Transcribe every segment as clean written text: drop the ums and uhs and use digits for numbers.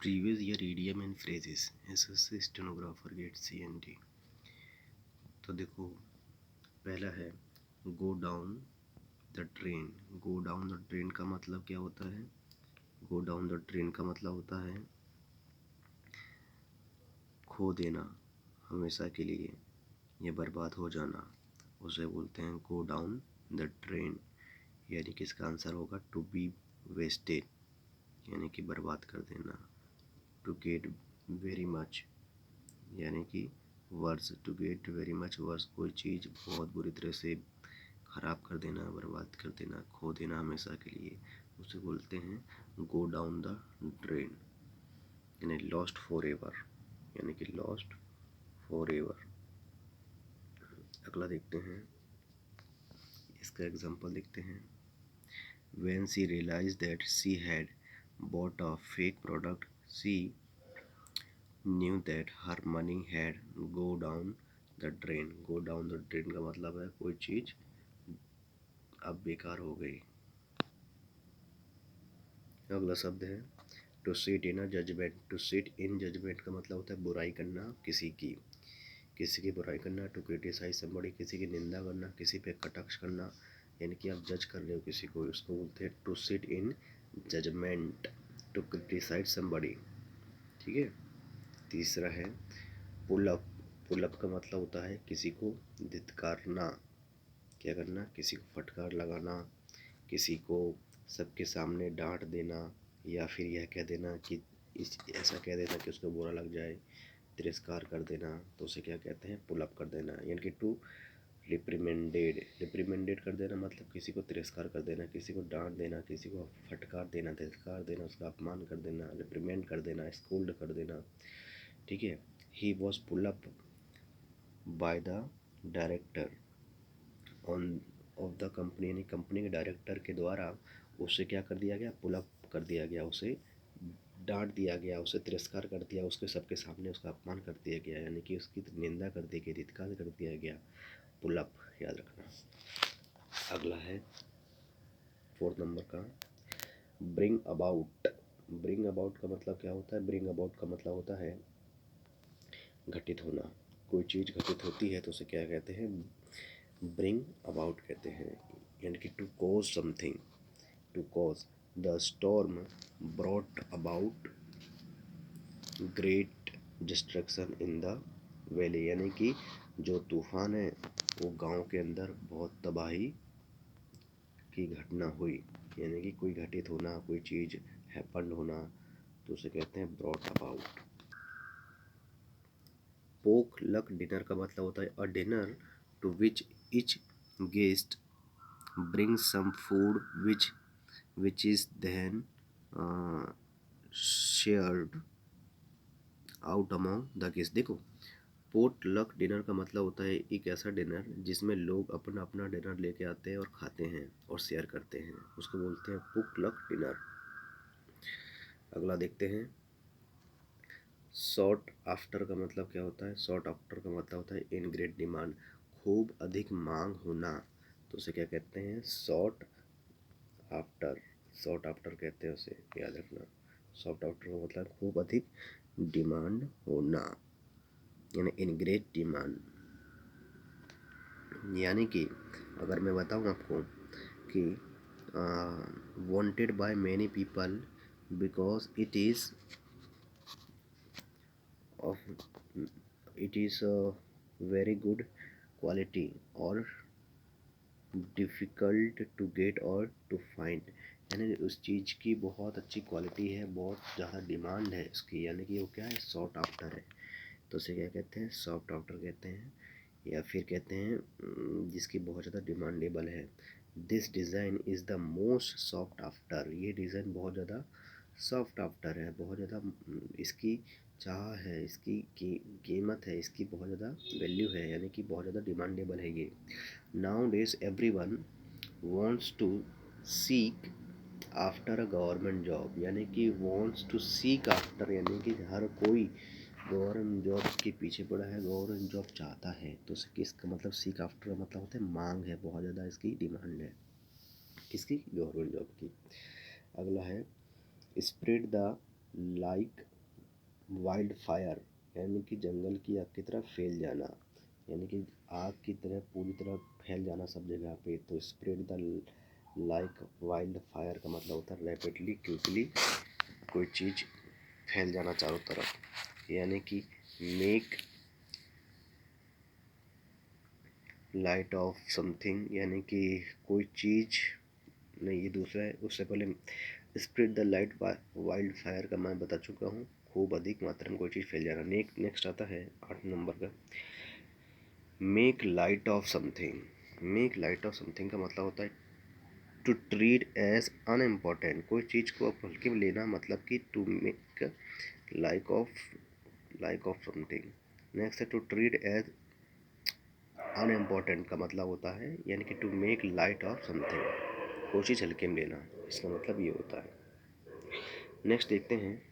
previous year idiom and phrases SSC stenographer get CNT। तो देखो, पहला है go down the train. Go down the train का मतलब क्या होता है? गो डाउन द ट्रेन का मतलब होता है खो देना हमेशा के लिए, या बर्बाद हो जाना, उसे बोलते हैं गो डाउन द ट्रेन। यानी कि इसका आंसर होगा टू बी वेस्टेड, यानी कि बर्बाद कर देना। टू गेट वेरी मच, यानी कि worse. To get very much worse, कोई चीज़ बहुत बुरी तरह से ख़राब कर देना, बर्बाद कर देना, खो देना हमेशा के लिए, उसे बोलते हैं गो डाउन द ड्रेन। यानी लॉस्ट फॉर एवर, यानी कि लॉस्ट फॉर एवर। अगला देखते हैं, इसका एग्जांपल देखते हैं। When she realized that she had bought a fake product, she knew that her money had go down the drain। go down the drain का मतलब है कोई चीज़ अब बेकार हो गई। अगला शब्द है to sit in a judgement. To sit in judgement का मतलब होता है बुराई करना किसी की बुराई करना। टू क्रिटिसाइज समबडी, किसी की निंदा करना, किसी पे कटाक्ष करना, यानी कि आप जज कर रहे हो किसी को, उसको बोलते हैं to sit in judgement. To criticise somebody, ठीक है। तीसरा है पुल अप। पुल अप का मतलब होता है किसी को धिक्कारना। क्या करना? किसी को फटकार लगाना, किसी को सबके सामने डांट देना, या फिर यह कह देना कि ऐसा कह देना कि उसको बुरा लग जाए, तिरस्कार कर देना, तो उसे क्या कहते हैं? पुल अप कर देना। यानी कि टू रिप्रिमेंडेड। रिप्रिमेंडेड कर देना मतलब किसी को तिरस्कार कर देना, किसी को डांट देना, किसी को फटकार देना, तिरस्कार देना, उसका अपमान कर देना, रिप्रिमेंड कर देना, स्कोल्ड कर देना, ठीक है। He was pull up by the director on of the company, यानी कंपनी के डायरेक्टर के द्वारा उसे क्या कर दिया गया? पुल अप कर दिया गया, उसे डांट दिया गया, उसे तिरस्कार कर दिया, उसके सबके सामने उसका अपमान कर दिया गया, यानी कि उसकी निंदा कर दी गई, धिक्कार कर दिया गया। पुल अप याद रखना। अगला है 4 नंबर का ब्रिंग अबाउट। ब्रिंग अबाउट का मतलब क्या होता है? ब्रिंग अबाउट का मतलब होता है घटित होना। कोई चीज़ घटित होती है तो उसे क्या कहते हैं? ब्रिंग अबाउट कहते हैं। यानी कि to cause something. To cause the storm brought about great destruction in the valley, यानी कि जो तूफान है वो गांव के अंदर बहुत तबाही की घटना हुई। यानी कि कोई घटित होना, कोई चीज़ हैपन होना, तो उसे कहते हैं brought about. Potluck dinner का मतलब होता है a dinner to which each guest brings some food which is then shared out among the guests। देखो, पोट लक डिनर का मतलब होता है एक ऐसा डिनर जिसमें लोग अपना अपना डिनर लेके आते हैं और खाते हैं और शेयर करते हैं, उसको बोलते हैं पोट लक डिनर। अगला देखते हैं, शॉर्ट आफ्टर का मतलब क्या होता है? शॉर्ट आफ्टर का मतलब होता है इन ग्रेट डिमांड, खूब अधिक मांग होना, तो उसे क्या कहते हैं? Short after. शॉर्ट आफ्टर कहते हैं उसे, याद रखना। शॉर्ट आफ्टर का मतलब खूब अधिक डिमांड होना, यानी इन ग्रेट डिमांड। यानी कि अगर मैं बताऊं आपको कि wanted by many people because of it is very good quality और डिफ़िकल्ट टू गेट और टू फाइंड, यानी उस चीज़ की बहुत अच्छी क्वालिटी है, बहुत ज़्यादा डिमांड है उसकी, यानी कि वो क्या है? सॉफ्ट आफ्टर है, तो उसे क्या कहते हैं? सॉफ्ट आफ्टर कहते हैं। या फिर कहते हैं जिसकी बहुत ज़्यादा डिमांडेबल है। This design is the most soft after. ये डिज़ाइन बहुत ज़्यादा सॉफ्ट आफ्टर है, बहुत ज़्यादा इसकी चाह है, इसकी कीमत है, इसकी बहुत ज़्यादा वैल्यू है, यानी कि बहुत ज़्यादा डिमांडेबल है ये। Now days everyone wants to seek after a government job, यानी कि wants to seek आफ्टर, यानी कि हर कोई गवर्नमेंट जॉब के पीछे पड़ा है, गवर्नमेंट जॉब चाहता है, तो किसका मतलब सीक आफ्टर का मतलब होता है मांग है, बहुत ज़्यादा इसकी डिमांड है, किसकी? गवर्नमेंट जॉब की। अगला है spread the like wild fire यानी कि जंगल की आग की तरह फैल जाना, यानी कि आग की तरह पूरी तरह फैल जाना सब जगह पे। तो spread the like wild fire का मतलब होता है रैपिडली, क्विकली, कोई चीज़ फैल जाना चारों तरफ। यानी कि मेक लाइट ऑफ समथिंग, यानी कि कोई चीज़ नहीं, ये दूसरा है। उससे पहले spread the light wild fire का मैं बता चुका हूँ, खूब अधिक मात्रा में कोई चीज़ फैल जाना। नेक्स्ट आता है 8 नंबर का, make light of something. Make light of something का मतलब होता है टू ट्रीट एज अनइम्पॉर्टेंट, कोई चीज़ को आप हल्के में लेना, मतलब कि to make like of something. Next है टू ट्रीट एज अनइम्पॉर्टेंट का मतलब होता है यानी कि to make light of something, कोई चीज़ हल्के में लेना, इसका मतलब ये होता है। नेक्स्ट देखते हैं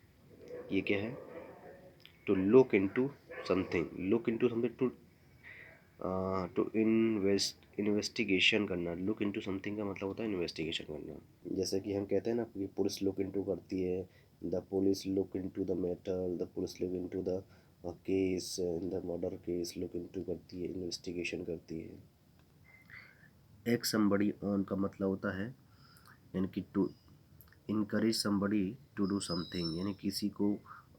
ये क्या है, to look into something. Look into something, to investigation करना। लुक इनटू समथिंग का मतलब होता है इन्वेस्टिगेशन करना। जैसे कि हम कहते हैं ना कि पुलिस लुक इनटू करती है, the police look into the matter, the police look into the case, in the murder case look into करती है, इन्वेस्टिगेशन करती है। एक समबडी ऑन का मतलब होता है यानी कि to encourage somebody to do something, यानी किसी को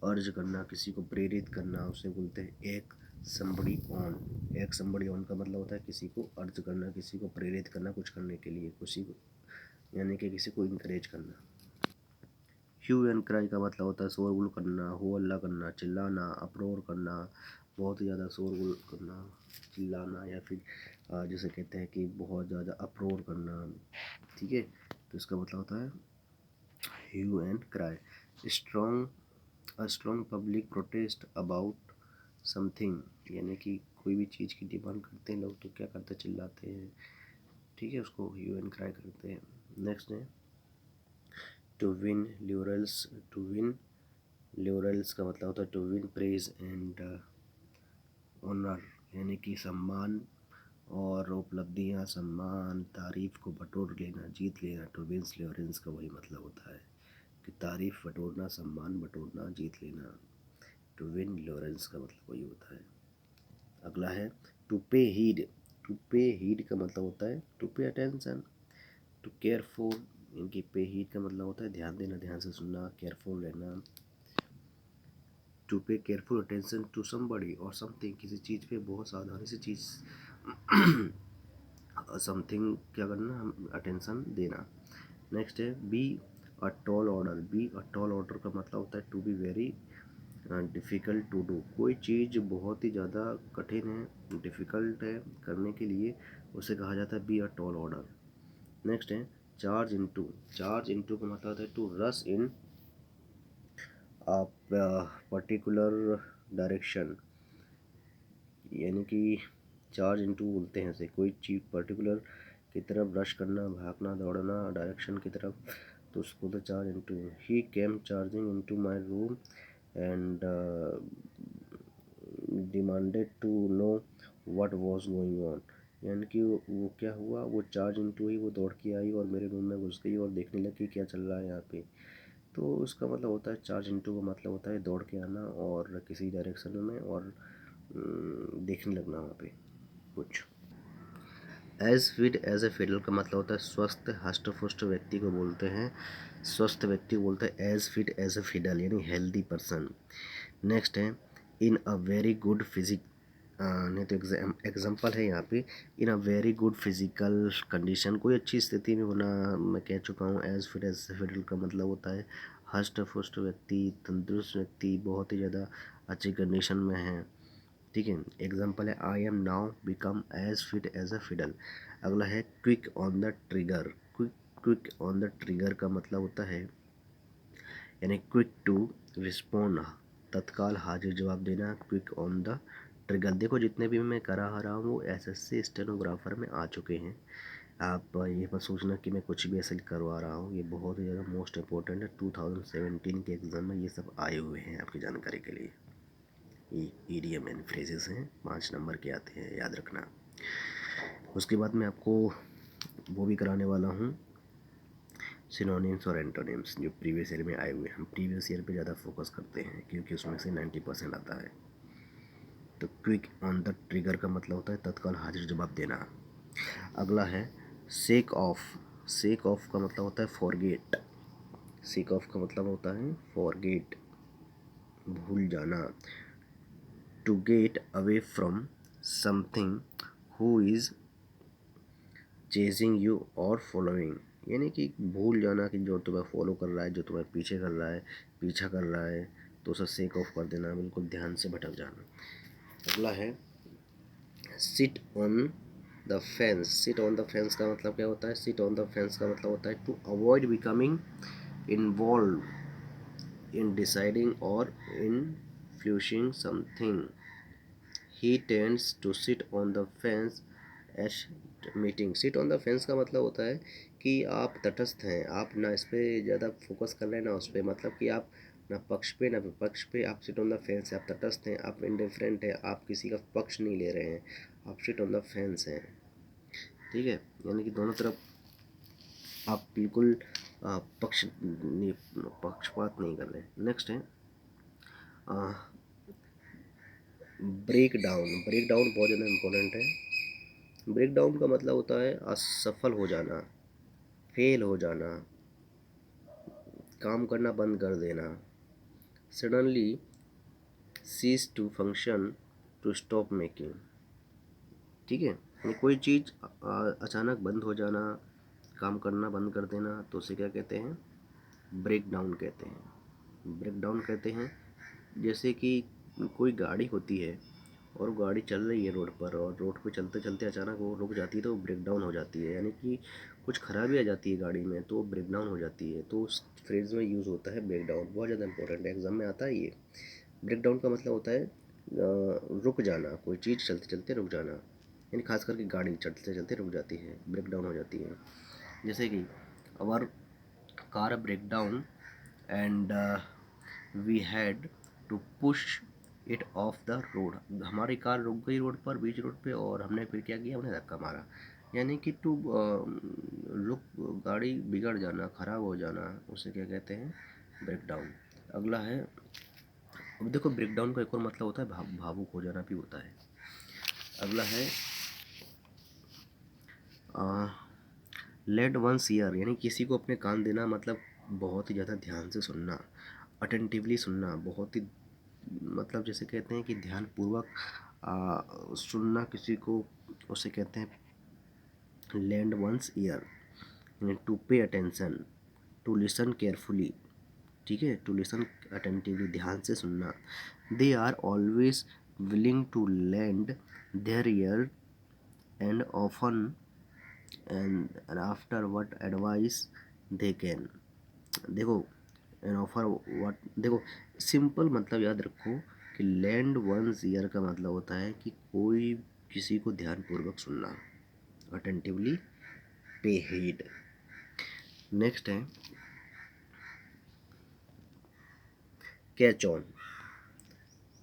अर्ज करना, किसी को प्रेरित करना, उसे बोलते हैं एक समबडी ऑन। एक समबडी ऑन का मतलब होता है किसी को अर्ज करना, किसी को प्रेरित करना कुछ करने के लिए, किसी को यानी कि किसी को इनकरेज करना। ह्यू एंड क्राई का मतलब होता है शोरगुल करना, हो हल्ला करना, चिल्लाना, अप्रोर करना, बहुत ही ज़्यादा शोरगुल करना, चिल्लाना, या फिर जिसे कहते हैं कि बहुत ज़्यादा अप्रोर करना। ठीक है, तो इसका मतलब होता है hue and cry. Strong public protest about something, यानी कि कोई भी चीज़ की डिमांड करते हैं लोग तो क्या करते हैं, चिल्लाते हैं। ठीक है, उसको ह्यू एंड क्राई करते हैं। नेक्स्ट है to win laurels. To win laurels का मतलब होता है to win praise and honour, यानी कि सम्मान और उपलब्धियां, सम्मान, तारीफ को बटोर लेना, जीत लेना। टू विन ल्यूरल्स का वही मतलब होता है कि तारीफ बटोरना, सम्मान बटोरना, जीत लेना। टू विन लॉरेंस का मतलब वही होता है। अगला है टू पे हीड। टू पे हीड का मतलब होता है to pay attention, to careful, इनकी पे हीड का मतलब होता है ध्यान देना, ध्यान से सुनना, केयरफुल रहना। टू पे केयरफुल अटेंशन टू समबडी और समथिंग, किसी चीज़ पे बहुत सावधानी से चीज़ समथिंग क्या करना, हम अटेंशन देना। नेक्स्ट है be a tall order. Be a tall order का मतलब होता है to be very difficult to do, कोई चीज़ बहुत ही ज़्यादा कठिन है, डिफ़िकल्ट है करने के लिए, उसे कहा जाता है be a tall order. Next है चार्ज इनटू। चार्ज इनटू का मतलब होता है to rush in a particular direction, यानी कि चार्ज इनटू बोलते हैं से कोई चीज़ पर्टिकुलर की तरफ रश करना, भागना, दौड़ना, डायरेक्शन की तरफ, तो उसको तो charge into. He came charging into my room and demanded to know what was going on, यानी कि वो क्या हुआ, वो चार्ज इनटू ही, वो दौड़ के आई और मेरे रूम में घुस गई और देखने लगी क्या चल रहा है यहाँ पे। तो उसका मतलब होता है चार्ज इनटू का मतलब होता है दौड़ के आना और किसी डायरेक्शन में और देखने लगना वहाँ पे कुछ। As fit as a fiddle का मतलब होता है स्वस्थ हष्ट पुष्ट व्यक्ति को बोलते हैं, स्वस्थ व्यक्ति को बोलते हैं as fit as a fiddle, यानी हेल्दी पर्सन। नेक्स्ट है in a very good physique, नहीं तो एग्जाम्पल है यहाँ पे, in a very good physical condition, कोई अच्छी स्थिति में होना, मैं कह चुका हूँ। As fit as a fiddle का मतलब होता है हष्ट पुष्ट व्यक्ति, तंदुरुस्त व्यक्ति, बहुत ही ज़्यादा अच्छी कंडीशन में है। ठीक है, एग्जाम्पल है I am now become as fit as a fiddle. अगला है quick on the trigger. Quick on the trigger का मतलब होता है यानी क्विक टू रिस्पॉन्ड, तत्काल हाजिर जवाब देना, क्विक ऑन द ट्रिगर। देखो जितने भी मैं करा रहा हूँ वो एसएससी स्टेनोग्राफर में आ चुके हैं, आप ये मत सोचना कि मैं कुछ भी ऐसे करवा रहा हूँ, ये बहुत ही ज़्यादा मोस्ट इम्पोर्टेंट है। 2017 के एग्ज़ाम में ये सब आए हुए हैं आपकी जानकारी के लिए। ये ईडीएम एंड फ्रेजेस हैं, 5 नंबर के आते हैं, याद रखना। उसके बाद मैं आपको वो भी कराने वाला हूँ सिनोनिम्स और एंटोनिम्स जो प्रीवियस ईयर में आए हुए हैं, हम प्रीवियस ईयर पे ज़्यादा फोकस करते हैं क्योंकि उसमें से 90% आता है। तो क्विक ऑन द ट्रिगर का मतलब होता है तत्काल हाजिर जवाब देना। अगला है सेक ऑफ। सेक ऑफ का मतलब होता है फॉरगेट। सेक ऑफ का मतलब होता है फॉरगेट, भूल जाना। To get away from something who is chasing you और फॉलोइंग, यानी कि भूल जाना कि जो तुम्हें फॉलो कर रहा है, जो तुम्हें पीछे कर रहा है, पीछा कर रहा है, तो उसे सेक ऑफ कर देना, बिल्कुल ध्यान से भटक जाना। अगला है seat on the fence. Seat on the fence का मतलब क्या होता है? सिट ऑन द फेंस का मतलब होता है to avoid becoming involve in deciding और influencing something. He tends to sit on the fence at meeting. Sit on the fence का मतलब होता है कि आप तटस्थ हैं, आप ना इस पर ज़्यादा फोकस कर रहे हैं ना उस पर, मतलब कि आप ना पक्ष पे ना विपक्ष पे, आप सिट ऑन द फेंस है, आप तटस्थ हैं, आप इंडिफरेंट है, आप किसी का पक्ष नहीं ले रहे हैं, आप सिट ऑन द फेंस हैं। ठीक है, यानी कि दोनों तरफ आप बिल्कुल पक्षपात नहीं कर रहे। नेक्स्ट है ब्रेक डाउन। ब्रेक डाउन बहुत ज़्यादा इम्पोर्टेंट है। ब्रेक डाउन का मतलब होता है असफल हो जाना, फेल हो जाना, काम करना बंद कर देना। Suddenly cease to function, to stop making. ठीक है, यानी कोई चीज़ अचानक बंद हो जाना, काम करना बंद कर देना, तो उसे क्या कहते हैं? ब्रेक डाउन कहते हैं। ब्रेक डाउन कहते हैं जैसे कि कोई गाड़ी होती है और गाड़ी चल रही है रोड पर, और रोड पे चलते चलते अचानक वो रुक जाती है तो ब्रेक डाउन हो जाती है, यानी कि कुछ खराबी आ जाती है गाड़ी में तो ब्रेक डाउन हो जाती है। तो उस फ्रेज में यूज़ होता है ब्रेक डाउन, बहुत ज़्यादा इंपॉर्टेंट है, एग्जाम में आता है ये। ब्रेक डाउन का मतलब होता है रुक जाना, कोई चीज़ चलते चलते रुक जाना, यानी खास करके गाड़ी चलते चलते रुक जाती है, ब्रेक डाउन हो जाती है। जैसे कि our car break down and we had to push it off the road. हमारी कार रुक गई रोड पर, बीच रोड पे, और हमने फिर क्या किया? हमने धक्का मारा, यानी कि टू रुक, गाड़ी बिगड़ जाना, खराब हो जाना, उसे क्या कहते हैं? Break down. अगला है, अब देखो ब्रेक डाउन का एक और मतलब होता है भावुक हो जाना भी होता है। अगला है लेड वंस ईयर, यानी किसी को अपने कान देना, मतलब बहुत ही ज़्यादा ध्यान से सुनना, अटेंटिवली सुनना, बहुत ही, मतलब जैसे कहते हैं कि ध्यानपूर्वक सुनना किसी को, उसे कहते हैं लैंड वंस ईयर। यानी to pay attention, to listen carefully. ठीक है, टू लिसन अटेंटिवली, ध्यान से सुनना। They are always willing to lend their ear and often and after what advice they can. देखो एंड ऑफर व्हाट, देखो simple मतलब याद रखो कि लैंड वंस ईयर का मतलब होता है कि कोई किसी को ध्यानपूर्वक सुनना, अटेंटिवली पे हेड। नेक्स्ट है कैच ऑन।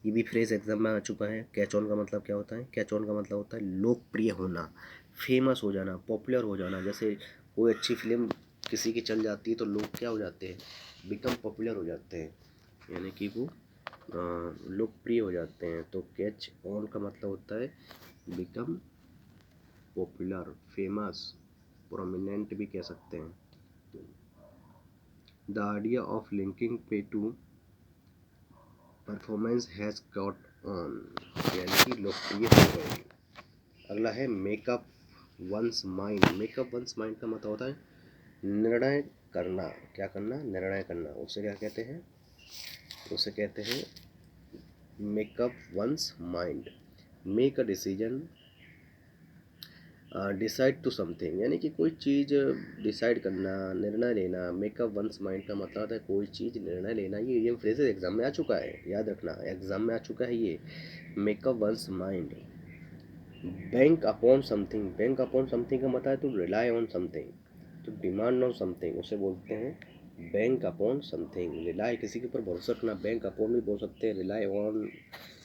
ये भी फ्रेज एग्जाम में आ चुका है। कैच ऑन का मतलब क्या होता है? कैच ऑन का मतलब होता है लोकप्रिय होना, फेमस हो जाना, पॉपुलर हो जाना। जैसे कोई अच्छी फिल्म किसी की चल जाती है तो लोग क्या हो जाते हैं? बिकम पॉपुलर हो जाते हैं, यानी कि वो लोकप्रिय हो जाते हैं। तो कैच ऑन का मतलब होता है बिकम पॉपुलर, फेमस, प्रोमिनेंट भी कह सकते हैं। The idea of linking pay to performance has caught on, यानी कि लोकप्रिय हो गए। अगला है make up one's mind. Make up one's mind का मतलब होता है निर्णय करना। क्या करना? निर्णय करना। उसे क्या कहते हैं? उसे कहते हैं make up one's mind. Make a decision, decide to something, यानी कि कोई चीज़ डिसाइड करना, निर्णय लेना। मेकअप वंस माइंड का मतलब होता है कोई चीज़ निर्णय लेना। ये फ्रेज एग्जाम में आ चुका है, याद रखना, एग्जाम में आ चुका है ये। Make up one's mind. Bank upon something. Bank upon something का मतलब है to rely on something, to demand on something, उसे बोलते हैं बैंक अपॉन समथिंग। रिलाई, किसी के ऊपर भरोसा रखना, बैंक अपॉन भी बोल सकते हैं, रिलाई ऑन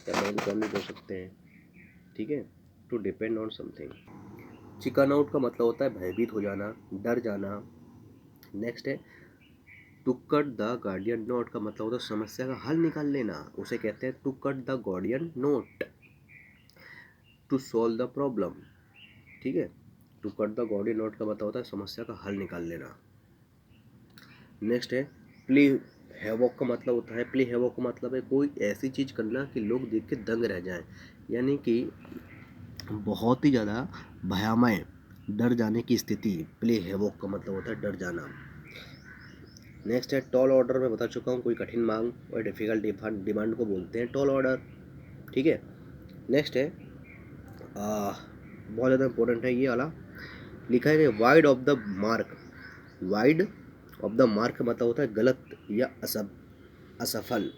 या बैंक ऑन भी बोल सकते हैं। ठीक है, to depend on something. Chicken out का मतलब होता है भयभीत हो जाना, डर जाना, नेक्स्ट है to cut the Gordian knot का मतलब होता है समस्या का हल निकाल लेना, उसे कहते हैं to cut the Gordian knot, to solve the problem. ठीक है, to cut the Gordian knot का मतलब होता है समस्या का हल निकाल लेना। नेक्स्ट है प्ले हैवॉक का मतलब होता है, प्ले हैवॉक का मतलब है कोई ऐसी चीज़ करना कि लोग देख के दंग रह जाएं, यानी कि बहुत ही ज़्यादा भयामय डर जाने की स्थिति, प्ले हैवॉक का मतलब होता है डर जाना। नेक्स्ट है टॉल ऑर्डर, में बता चुका हूँ, कोई कठिन मांग और डिफिकल्ट डिमांड को बोलते हैं टॉल ऑर्डर। ठीक है, नेक्स्ट है बहुत ज़्यादा इंपॉर्टेंट है ये वाला, लिखा है wide of the mark. Wide of the mark का मतलब होता है गलत या असफल,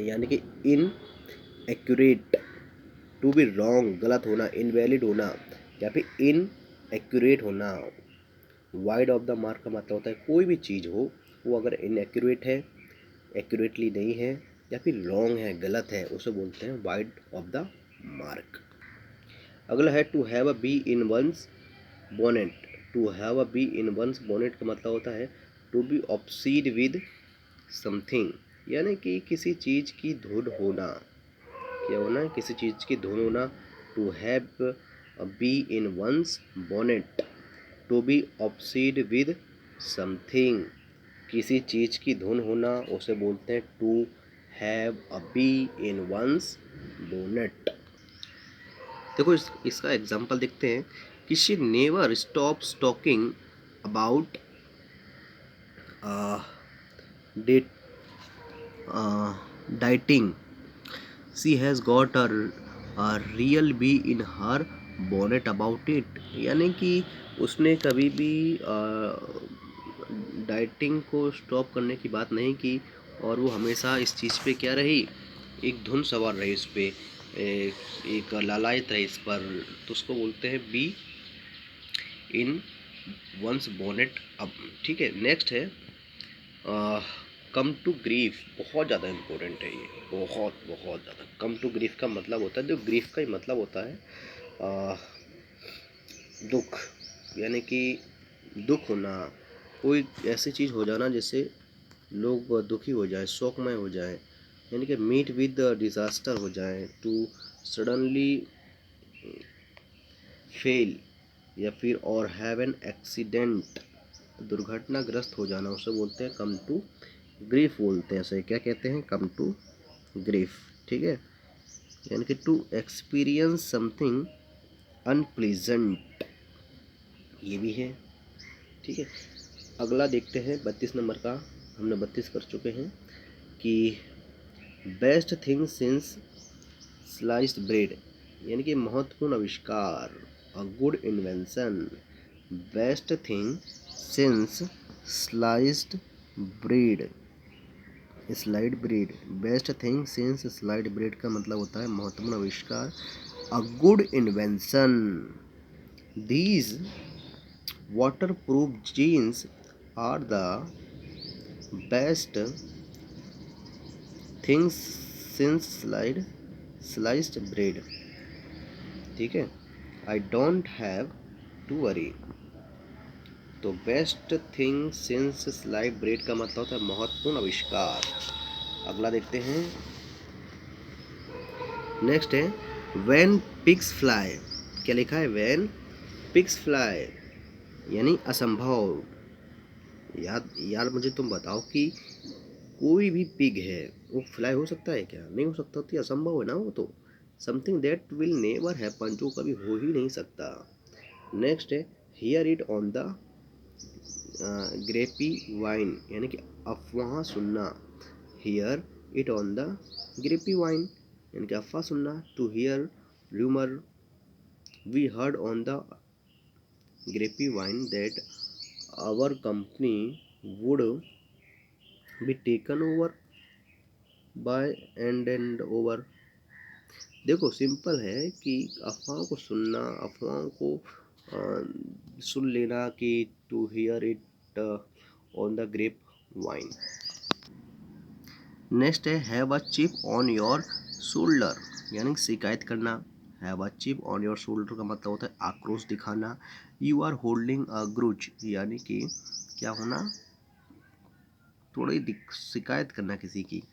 यानी कि इन एक्यूरेट, टू बी रॉन्ग गलत होना, इनवैलिड होना, या फिर इन एक्यूरेट होना। वाइड ऑफ द मार्क का मतलब होता है कोई भी चीज़ हो वो अगर इनएक्यूरेट है, एक्यूरेटली नहीं है, या फिर रॉन्ग है, गलत है, उसे बोलते हैं वाइड ऑफ द मार्क। अगला है to have a bee in one's bonnet. To have a bee in one's bonnet का मतलब होता है to be obsessed with something, यानी कि किसी चीज़ की धुन होना, क्या होना है, किसी चीज़ की धुन होना। To have a bee in one's bonnet, to be obsessed with something, किसी चीज़ की धुन होना, उसे बोलते हैं to have a bee in one's bonnet. देखो इसका एग्जाम्पल देखते हैं कि she never stops talking about date dieting, she has got a real bee in her bonnet about it, यानी कि उसने कभी भी डाइटिंग को स्टॉप करने की बात नहीं की, और वो हमेशा इस चीज़ पे क्या रही, एक धुन सवार रही उस पर, एक लालायित रही इस पर, तो उसको बोलते हैं बी इन वंस बोनेट अब। ठीक है, नेक्स्ट है कम टू ग्रीफ, बहुत ज़्यादा इम्पोर्टेंट है ये, बहुत बहुत ज़्यादा। कम टू ग्रीफ का मतलब होता है, जो ग्रीफ का ही मतलब होता है दुख, यानी कि दुख होना, कोई ऐसी चीज़ हो जाना जिससे लोग दुखी हो जाए, शोकमय हो जाए, यानी कि मीट विद डिज़ास्टर हो जाए, टू सडनली फेल, या फिर और हैव एन एक्सीडेंट, दुर्घटनाग्रस्त हो जाना, उसे बोलते हैं कम टू ग्रीफ बोलते हैं। ऐसे क्या कहते हैं, कम टू ग्रीफ। ठीक है, यानी कि टू एक्सपीरियंस समथिंग अनप्लीजेंट, ये भी है। ठीक है, अगला देखते हैं 32 नंबर का, हमने 32 कर चुके हैं कि best thing since sliced bread, यानी कि महत्वपूर्ण आविष्कार, a good invention, best thing since sliced bread, slide bread, best thing since sliced bread का मतलब होता है महत्वपूर्ण आविष्कार, a good invention, these waterproof jeans are the best things since sliced bread। ठीक है, I don't have to worry, तो best thing since sliced bread का मतलब होता है महत्वपूर्ण आविष्कार। अगला देखते हैं, नेक्स्ट है व्हेन पिग्स फ्लाई, क्या लिखा है, व्हेन पिग्स फ्लाई, यानी असंभव। यार मुझे तुम बताओ कि कोई भी पिग है वो फ्लाई हो सकता है क्या, नहीं हो सकता, तो असंभव है ना, वो तो something that will never happen, जो कभी हो ही नहीं सकता। नेक्स्ट है hear it on the grapevine, यानी कि अफवाह सुनना, hear it on the grapevine, यानी कि अफवाह सुनना, to hear rumour, we heard on the grapevine that our company would be taken over by and over. देखो simple है कि अफवाहों को सुनना, अफवाहों को सुन लेना, कि to hear it on the grapevine. Next है have a chip on your shoulder, यानी शिकायत करना, have a chip on your shoulder का मतलब होता है आक्रोश दिखाना, you are holding a grudge, यानी कि क्या होना, थोड़ी शिकायत करना किसी की।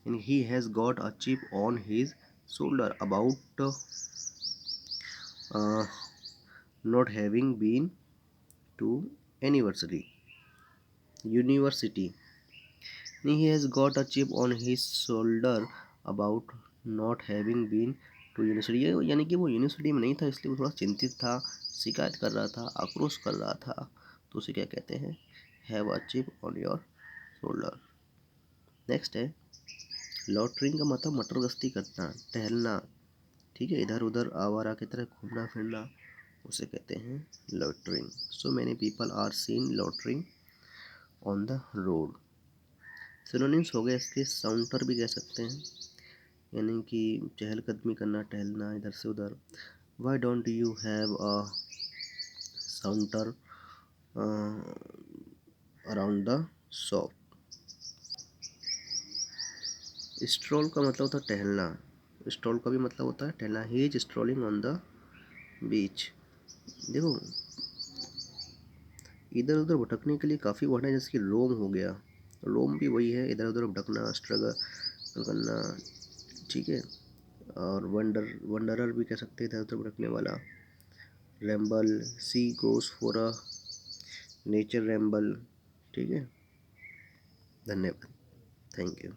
And he has got a chip on his shoulder about not having been to anniversary university. He has got a chip on his shoulder about not having been to university, यानी कि वो यूनिवर्सिटी में नहीं था इसलिए वो थोड़ा चिंतित था, शिकायत कर रहा था, आक्रोश कर रहा था। तो उसे क्या कहते हैं, have a chip on your shoulder. Next है लॉटरिंग का मतलब मटर गश्ती करना, टहलना, ठीक है, इधर उधर आवारा की तरह घूमना फिरना, उसे कहते हैं loitering. So many people are seen loitering on the road. Synonyms हो गए इसके, साउंटर भी कह सकते हैं, यानी कि चहलकदमी करना, टहलना इधर से उधर। Why don't you have a saunter around the shop. Stroll का मतलब होता है टहलना, स्ट्रोल का भी मतलब होता है टहलना। He is strolling on the beach. देखो इधर उधर भटकने के लिए काफ़ी वर्ड है, जैसे कि रोम हो गया, रोम भी वही है, इधर उधर भटकना, स्ट्रगल करना, ठीक है। और वंडरर भी कह सकते हैं, इधर उधर भटकने वाला। Ramble, she goes for a nature ramble, ठीक है। धन्यवाद, थैंक यू।